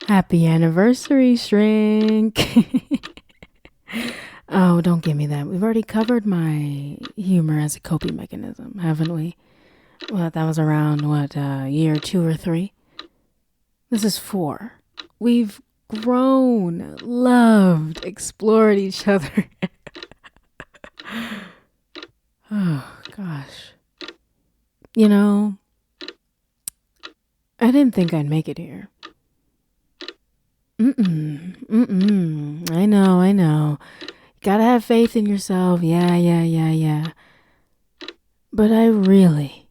Happy anniversary, Shrink. Oh, don't give me that. We've already covered my humor as a coping mechanism, haven't we? Well, that was around, year 2 or 3? This is 4. We've grown, loved, explored each other. Oh, gosh. You know, I didn't think I'd make it here. I know. Gotta have faith in yourself. Yeah. But I really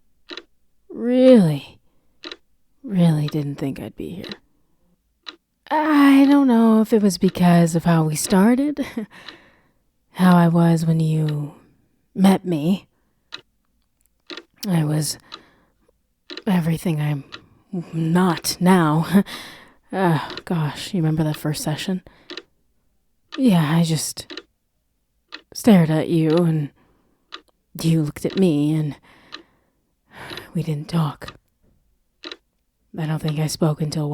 didn't think I'd be here. I don't know if it was because of how we started, how I was when you met me. I was everything I'm not now. Oh, gosh, you remember that first session? Yeah, I just stared at you, and you looked at me, and we didn't talk. I don't think I spoke until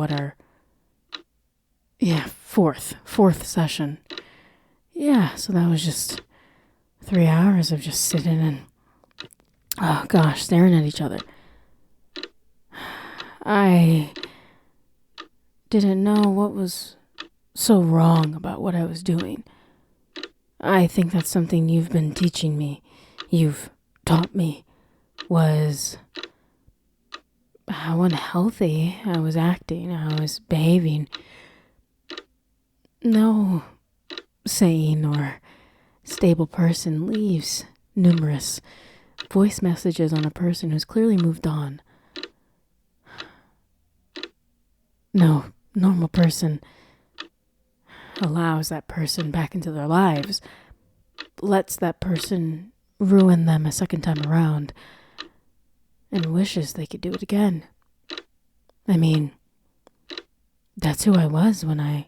fourth session. Yeah, so that was just 3 hours of just sitting and, oh gosh, staring at each other. I didn't know what was so wrong about what I was doing. I think that's something you've been teaching me, you've taught me, was how unhealthy I was acting, how I was behaving. No sane or stable person leaves numerous voice messages on a person who's clearly moved on. No normal person allows that person back into their lives, lets that person ruin them a second time around, and wishes they could do it again. I mean, that's who I was when I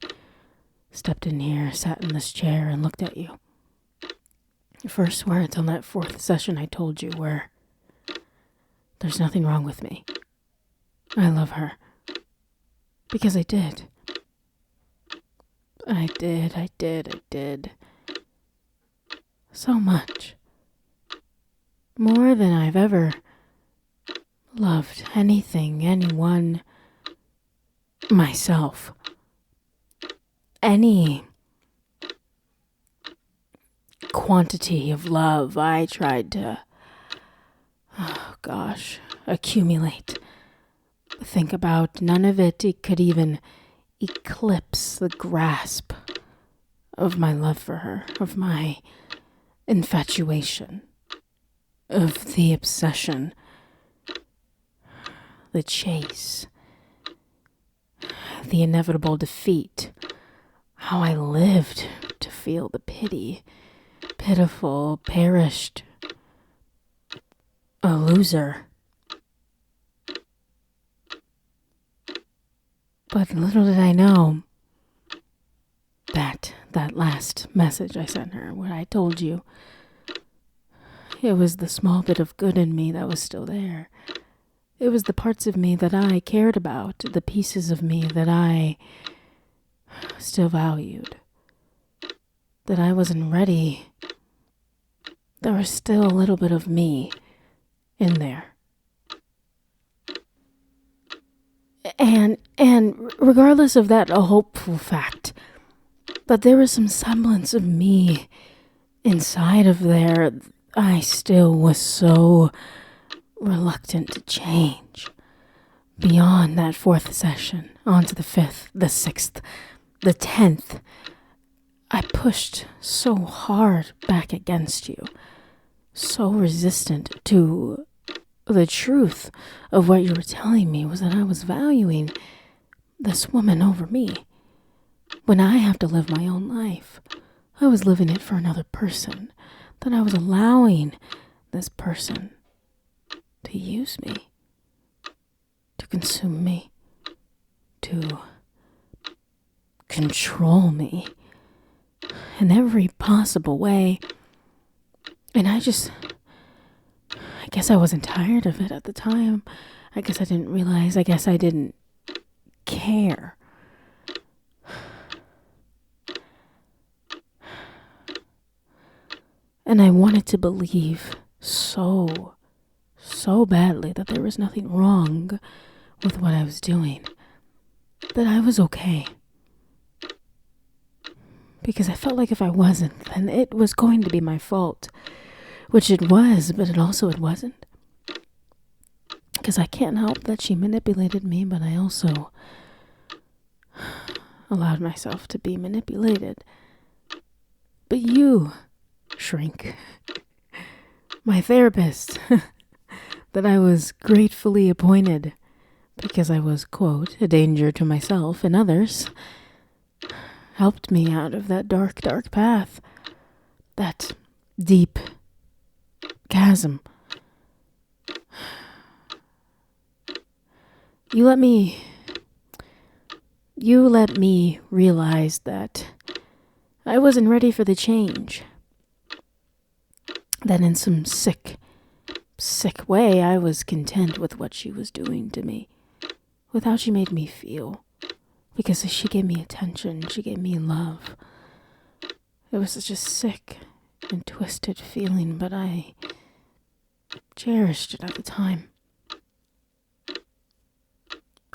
stepped in here, sat in this chair, and looked at you. The first words on that 4th session I told you were, "There's nothing wrong with me. I love her." Because I did. I did. So much. More than I've ever loved anything, anyone, myself. Any quantity of love I tried to, accumulate. Think about, none of it could even eclipse the grasp of my love for her, of my infatuation, of the obsession, the chase, the inevitable defeat, how I lived to feel the pitiful, perished, a loser. But little did I know that last message I sent her, what I told you, it was the small bit of good in me that was still there. It was the parts of me that I cared about, the pieces of me that I still valued, that I wasn't ready. There was still a little bit of me in there. And regardless of that, a hopeful fact that there was some semblance of me inside of there, I still was so reluctant to change. Beyond that 4th session, onto the 5th, the 6th, the 10th, I pushed so hard back against you, so resistant to the truth of what you were telling me, was that I was valuing this woman over me. When I have to live my own life, I was living it for another person, that I was allowing this person to use me, to consume me, to control me in every possible way. And I guess I wasn't tired of it at the time. I guess I didn't realize. I guess I didn't care. And I wanted to believe so badly that there was nothing wrong with what I was doing. That I was okay. Because I felt like if I wasn't, then it was going to be my fault. Which it was, but it wasn't. Because I can't help that she manipulated me, but I also allowed myself to be manipulated. But you, Shrink, my therapist, that I was gratefully appointed because I was, quote, a danger to myself and others, helped me out of that dark path, that deep chasm. You let me realize that I wasn't ready for the change. That in some sick way, I was content with what she was doing to me, with how she made me feel, because she gave me attention, she gave me love. It was such a sick and twisted feeling, but I cherished it at the time.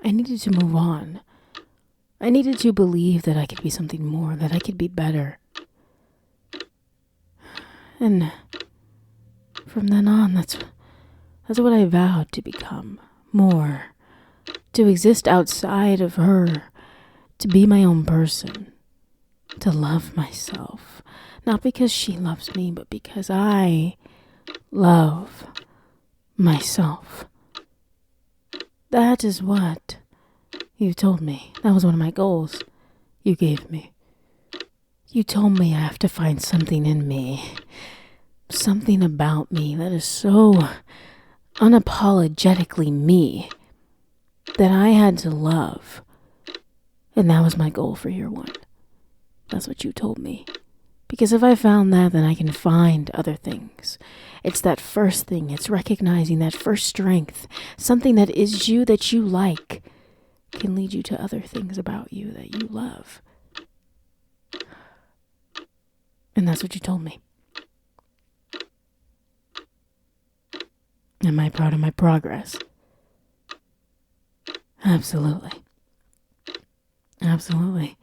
I needed to move on. I needed to believe that I could be something more, that I could be better. And from then on, that's what I vowed to become. More. To exist outside of her. To be my own person. To love myself. Not because she loves me, but because I love myself. That is what you told me. That was one of my goals you gave me. You told me I have to find something in me. Something about me that is so unapologetically me that I had to love. And that was my goal for year one. That's what you told me. Because if I found that, then I can find other things. It's that first thing. It's recognizing that first strength. Something that is you, that you like, can lead you to other things about you that you love. And that's what you told me. Am I proud of my progress? Absolutely. Absolutely.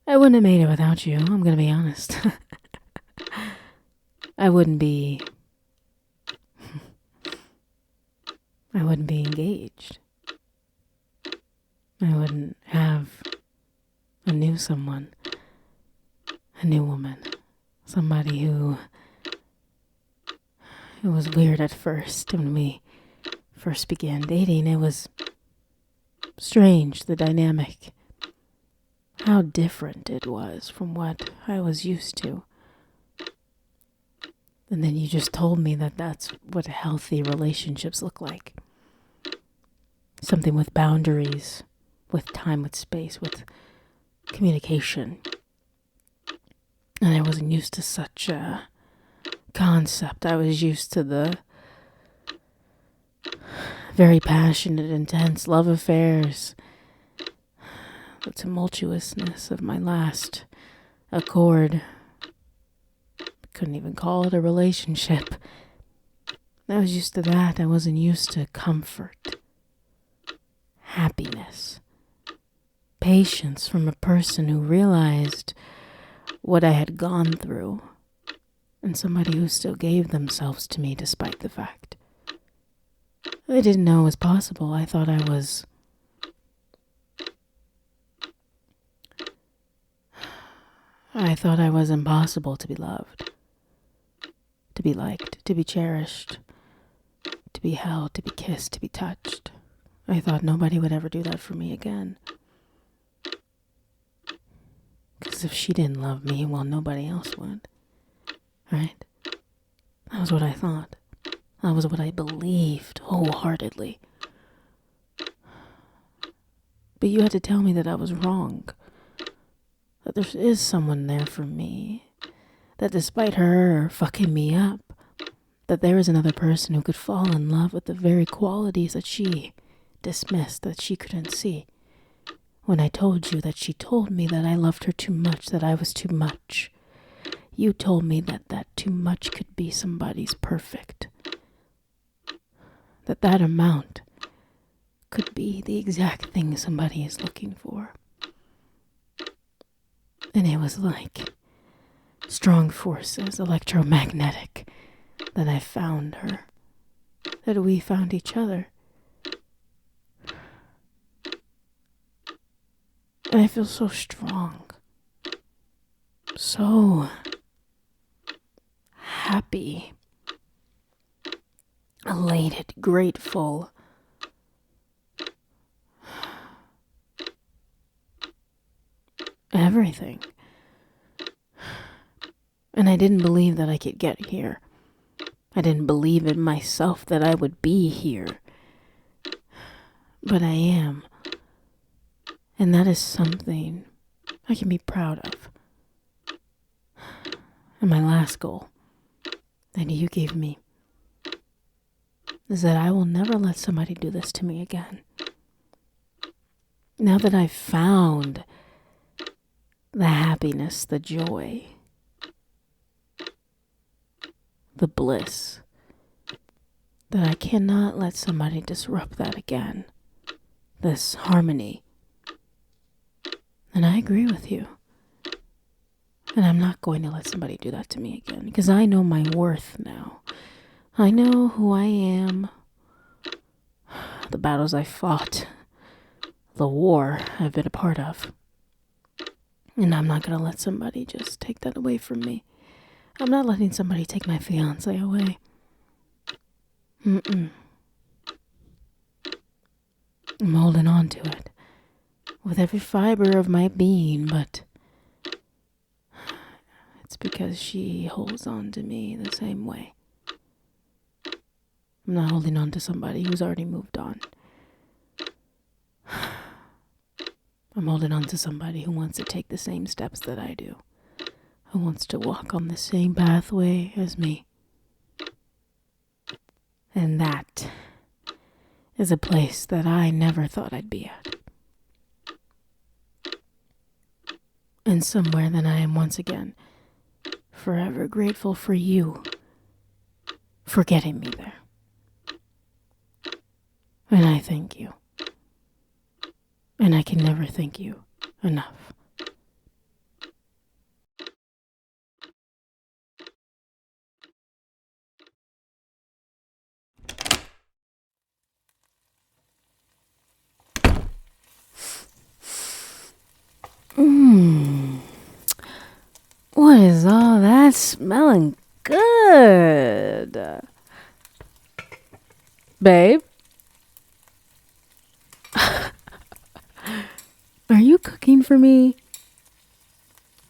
I wouldn't have made it without you, I'm gonna be honest. I wouldn't be engaged. I wouldn't have a new someone, a new woman, somebody who... It was weird at first when we first began dating. It was strange, the dynamic. How different it was from what I was used to. And then you just told me that that's what healthy relationships look like. Something with boundaries, with time, with space, with communication. And I wasn't used to such a concept. I was used to the very passionate, intense love affairs, the tumultuousness of my last accord. Couldn't even call it a relationship. I was used to that. I wasn't used to comfort, happiness, patience from a person who realized what I had gone through, and somebody who still gave themselves to me despite the fact. I didn't know it was possible. I thought I was impossible to be loved, to be liked, to be cherished, to be held, to be kissed, to be touched. I thought nobody would ever do that for me again. Because if she didn't love me, well, nobody else would. Right? That was what I thought. That was what I believed wholeheartedly. But you had to tell me that I was wrong. That there is someone there for me. That despite her fucking me up, that there is another person who could fall in love with the very qualities that she dismissed, that she couldn't see. When I told you that she told me that I loved her too much, that I was too much, you told me that that too much could be somebody's perfect. That amount could be the exact thing somebody is looking for. And it was like strong forces, electromagnetic, that I found her, that we found each other. And I feel so strong, so happy, elated, grateful. Everything. And I didn't believe that I could get here. I didn't believe in myself that I would be here. But I am. And that is something I can be proud of. And my last goal that you gave me is that I will never let somebody do this to me again. Now that I've found the happiness, the joy, the bliss, that I cannot let somebody disrupt that again. This harmony. And I agree with you. And I'm not going to let somebody do that to me again, because I know my worth now. I know who I am, the battles I fought, the war I've been a part of. And I'm not going to let somebody just take that away from me. I'm not letting somebody take my fiancé away. I'm holding on to it with every fiber of my being, but it's because she holds on to me the same way. I'm not holding on to somebody who's already moved on. I'm holding on to somebody who wants to take the same steps that I do. Who wants to walk on the same pathway as me. And that is a place that I never thought I'd be at. And somewhere that I am once again forever grateful for you for getting me there. And I thank you. And I can never thank you enough. What is all that smelling good? Babe? Are you cooking for me?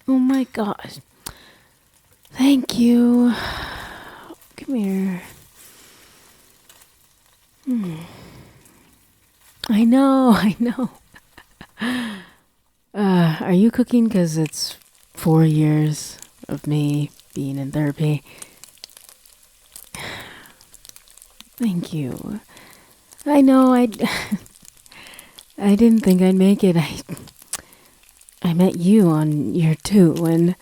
Oh my gosh. Thank you. Come here. I know. Are you cooking? 'Cause it's 4 years of me being in therapy. Thank you. I know I didn't think I'd make it. I met you on year 2 and,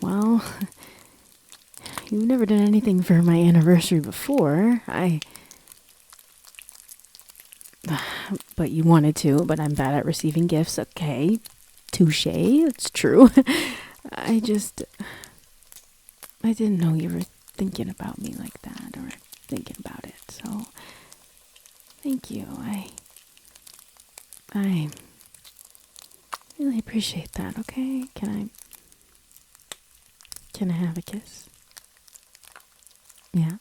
well, you've never done anything for my anniversary before. But you wanted to, but I'm bad at receiving gifts. Okay, touche, it's true. I didn't know you were thinking about me like that, or thinking about it, so thank you. I really appreciate that, okay? Can I have a kiss? Yeah?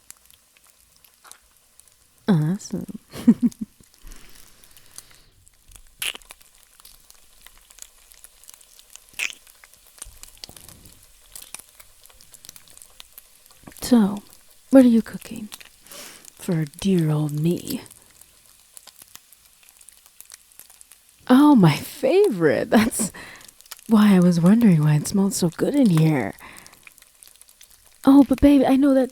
Awesome. So, what are you cooking for dear old me? Oh, my favorite. That's why I was wondering why it smelled so good in here. Oh, but babe, I know that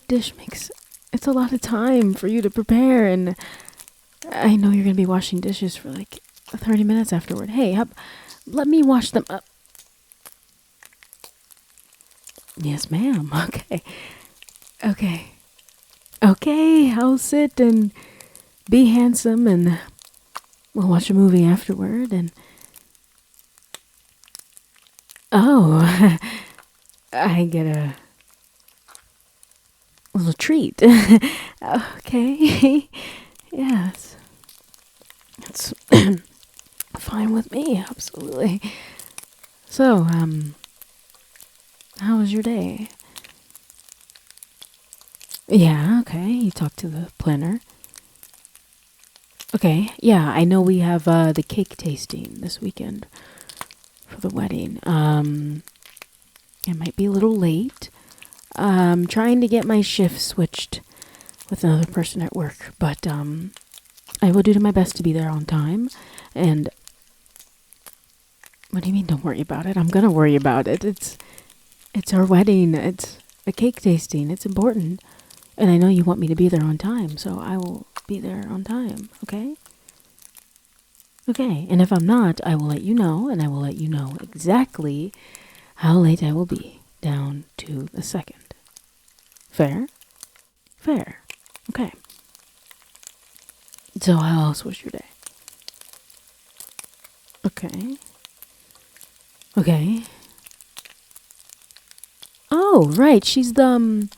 dish makes... It's a lot of time for you to prepare, and I know you're going to be washing dishes for like 30 minutes afterward. Hey, let me wash them up. Yes, ma'am. Okay. Okay. Okay, I'll sit and be handsome, and we'll watch a movie afterward, and... Oh, I get a little treat. Okay. Yes. It's fine with me, absolutely. So, how was your day? Yeah, okay. You talked to the planner. Okay, yeah, I know we have the cake tasting this weekend for the wedding. It might be a little late. Trying to get my shift switched with another person at work, but I will do my best to be there on time. And what do you mean don't worry about it? I'm gonna worry about it. It's our wedding. It's a cake tasting. It's important. And I know you want me to be there on time, so I will be there on time, okay? Okay, and if I'm not, I will let you know, and I will let you know exactly how late I will be, down to the second. Fair? Fair. Okay. So how else was your day? Okay. Okay. Oh, right, she's the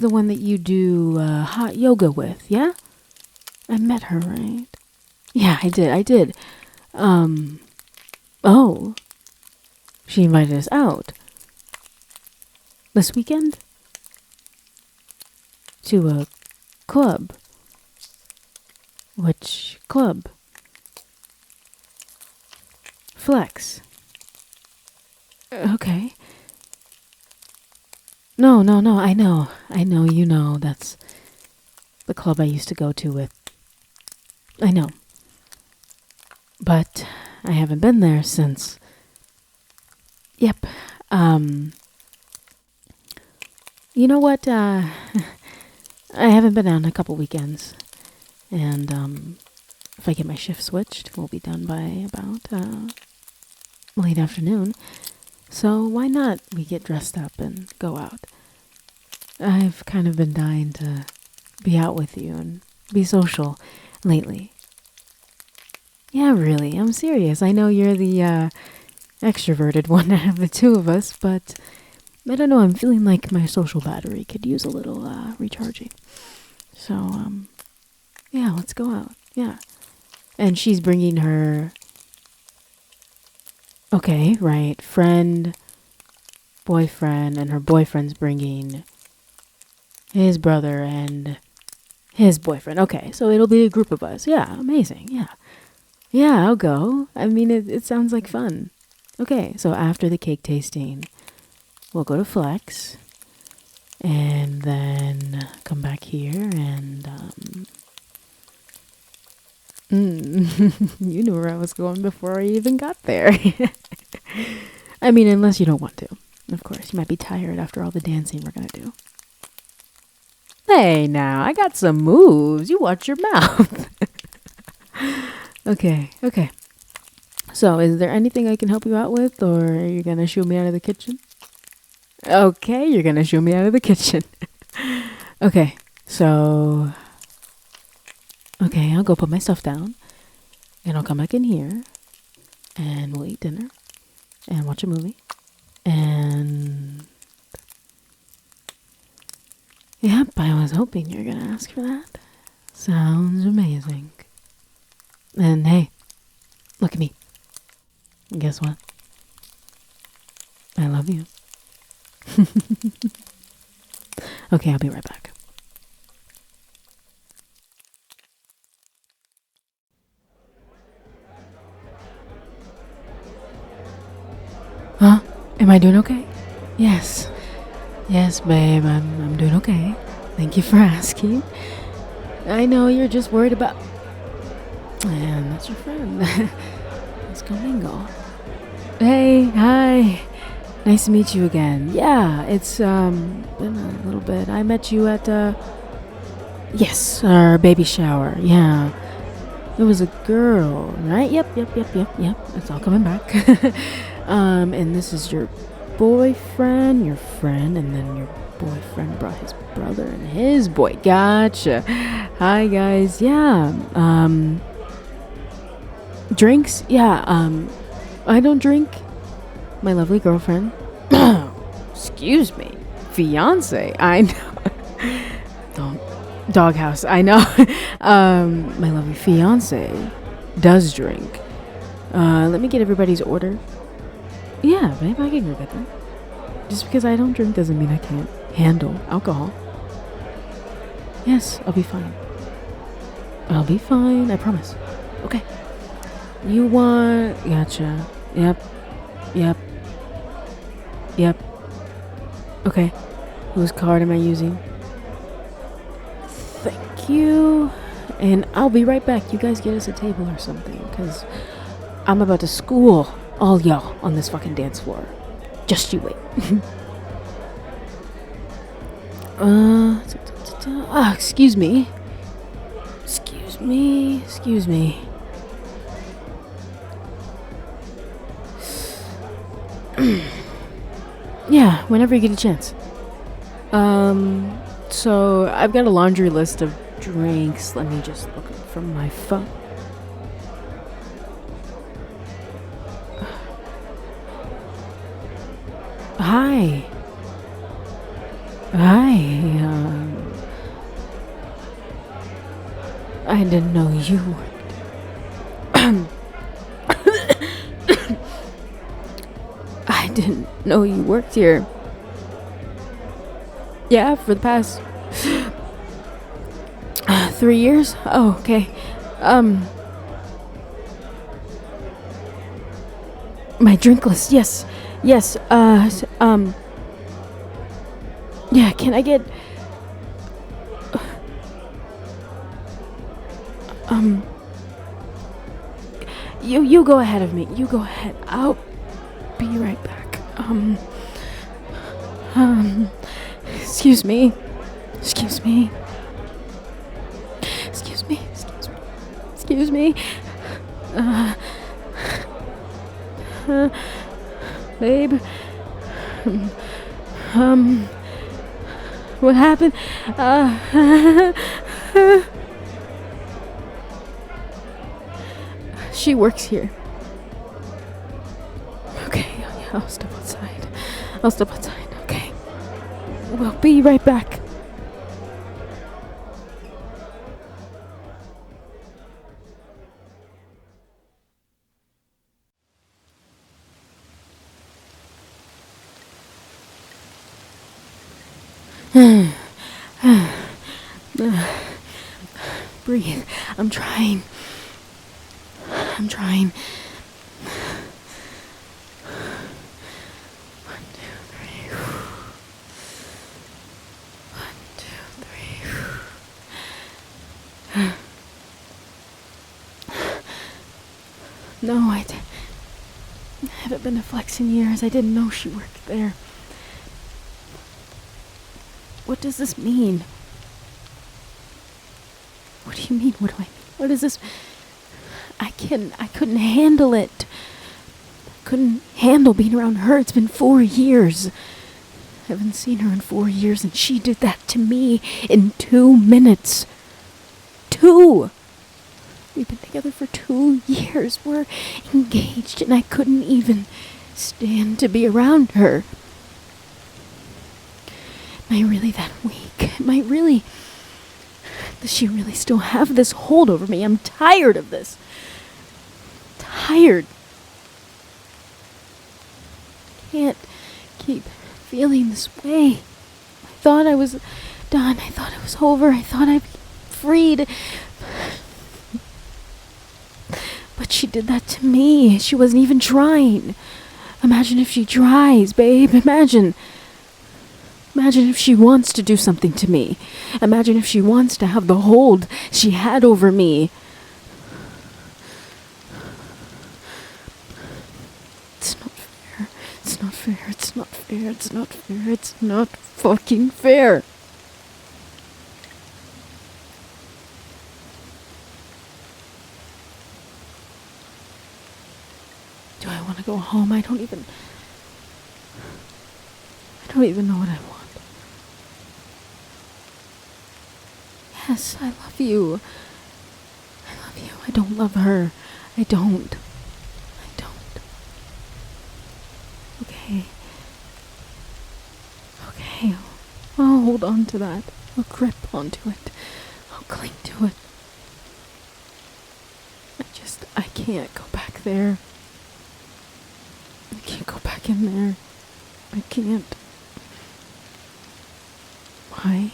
one that you do hot yoga with, yeah? I met her, right? Yeah, I did. Oh. She invited us out. This weekend? To a club. Which club? Flex. Okay. No, I know, you know, that's the club I used to go to with. I know. But I haven't been there since. Yep. You know what, I haven't been out in a couple weekends. And, if I get my shift switched, we'll be done by about, late afternoon. So why not we get dressed up and go out? I've kind of been dying to be out with you and be social lately. Yeah, really, I'm serious. I know you're the extroverted one out of the two of us, but I don't know, I'm feeling like my social battery could use a little recharging. So, yeah, let's go out. Yeah. And she's bringing her... Okay, right. Friend, boyfriend, and her boyfriend's bringing his brother and his boyfriend. Okay, so it'll be a group of us. Yeah, amazing. Yeah. Yeah, I'll go. I mean, it sounds like fun. Okay, so after the cake tasting, we'll go to Flex and then come back here and, you knew where I was going before I even got there. I mean, unless you don't want to. Of course, you might be tired after all the dancing we're gonna do. Hey, now, I got some moves. You watch your mouth. Okay. So, is there anything I can help you out with, or are you gonna shoo me out of the kitchen? Okay, you're gonna shoo me out of the kitchen. Okay, so... Okay, I'll go put my stuff down, and I'll come back in here, and we'll eat dinner, and watch a movie, and... Yep, I was hoping you were gonna ask for that. Sounds amazing. And hey, look at me. And guess what? I love you. Okay, I'll be right back. Huh? Am I doing okay? Yes. Yes, babe, I'm doing okay. Thank you for asking. I know you're just worried about... And that's your friend. Let's go mingle. Hey, hi. Nice to meet you again. Yeah, it's been a little bit. I met you at yes, our baby shower. Yeah. It was a girl, right? Yep. It's all coming back. And this is your boyfriend, your friend, and then your boyfriend brought his brother and his boy. Gotcha. Hi guys. Yeah. Drinks? Yeah. I don't drink. My lovely girlfriend. Excuse me. Fiance. I know. Don't. Doghouse. I know. My lovely fiance does drink. Let me get everybody's order. Yeah, babe, I can go get them. Just because I don't drink doesn't mean I can't handle alcohol. Yes, I'll be fine. I'll be fine, I promise. Okay. You want... Gotcha. Yep. Okay. Whose card am I using? Thank you. And I'll be right back. You guys get us a table or something, because I'm about to school all y'all on this fucking dance floor. Just you wait. Excuse me. Yeah, whenever you get a chance. So I've got a laundry list of drinks. Let me just look up from my phone. Hi. I didn't know you worked. I didn't know you worked here. Yeah, for the past 3 years? Oh, okay. My drink list, yes. Yeah, can I get... You go ahead of me. You go ahead. I'll be right back. Excuse me. Babe. What happened? She works here. Okay, yeah, I'll step outside. Okay. We'll be right back. Breathe. I'm trying. 1, 2, 3. 1, 2, 3. No, I haven't been to Flex in years. I didn't know she worked there. What does this mean? What do you mean? What do I mean? What is this? I couldn't handle it. Couldn't handle being around her. It's been 4 years. I haven't seen her in 4 years, and she did that to me in 2 minutes. 2! We've been together for 2 years. We're engaged, and I couldn't even stand to be around her. Am I really that weak? Does she really still have this hold over me? I'm tired of this. Tired. Can't keep feeling this way. I thought I was done. I thought it was over. I thought I'd be freed. But she did that to me. She wasn't even trying. Imagine if she tries, babe. Imagine if she wants to do something to me. Imagine if she wants to have the hold she had over me. It's not fair. It's not fair. It's not fair. It's not fucking fair. Do I want to go home? I don't even know what I want. Yes, I love you. I love you. I don't love her. I don't. Okay. Okay. I'll hold on to that. I'll grip onto it. I'll cling to it. I can't go back there. I can't go back in there. I can't. Why?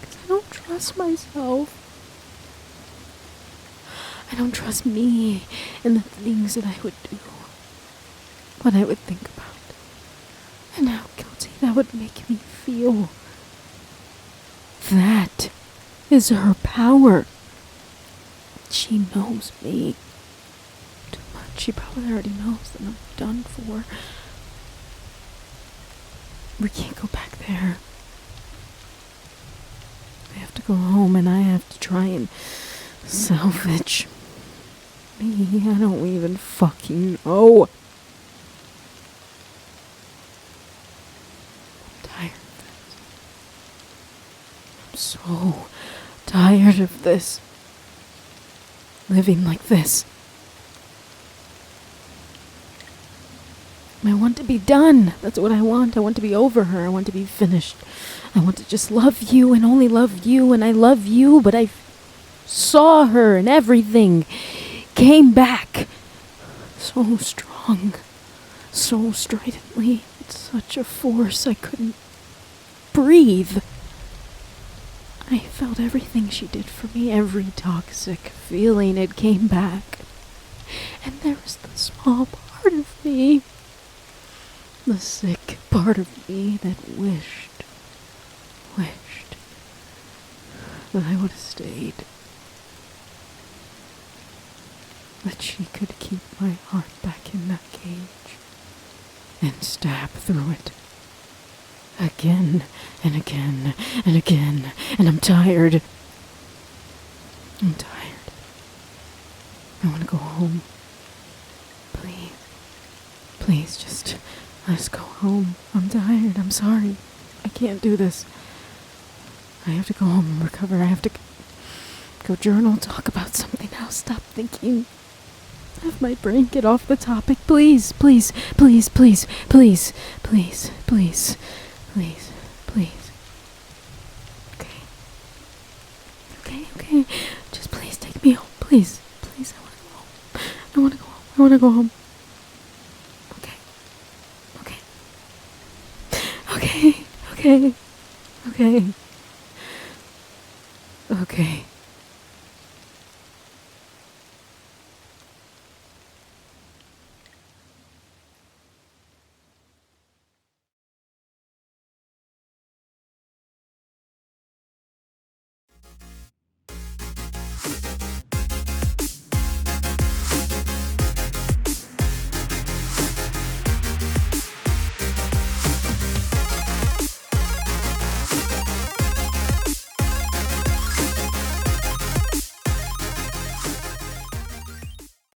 Because I don't trust myself. I don't trust me and the things that I would do. What I would think about. And how guilty that would make me feel. That is her power. She knows me too much. She probably already knows that I'm done for. We can't go back there. I have to go home and I have to try and salvage me. I don't even fucking know. I'm so tired of this. Living like this. I want to be done. That's what I want. I want to be over her. I want to be finished. I want to just love you and only love you, and I love you, but I saw her and everything came back so strong, so stridently. It's such a force. I couldn't breathe. I felt everything she did for me, every toxic feeling, it came back. And there was the small part of me, the sick part of me that wished that I would have stayed. That she could keep my heart back in that cage and stab through it. Again and again and again, and I'm tired. I'm tired. I want to go home. Please. Please, just let us go home. I'm tired. I'm sorry. I can't do this. I have to go home and recover. I have to go journal, talk about something else. Stop thinking. Have my brain get off the topic. Please, please, please, please, please, please, please. Please, please. Okay. Just please take me home. Please, please, I want to go home. I want to go home. Okay. Okay.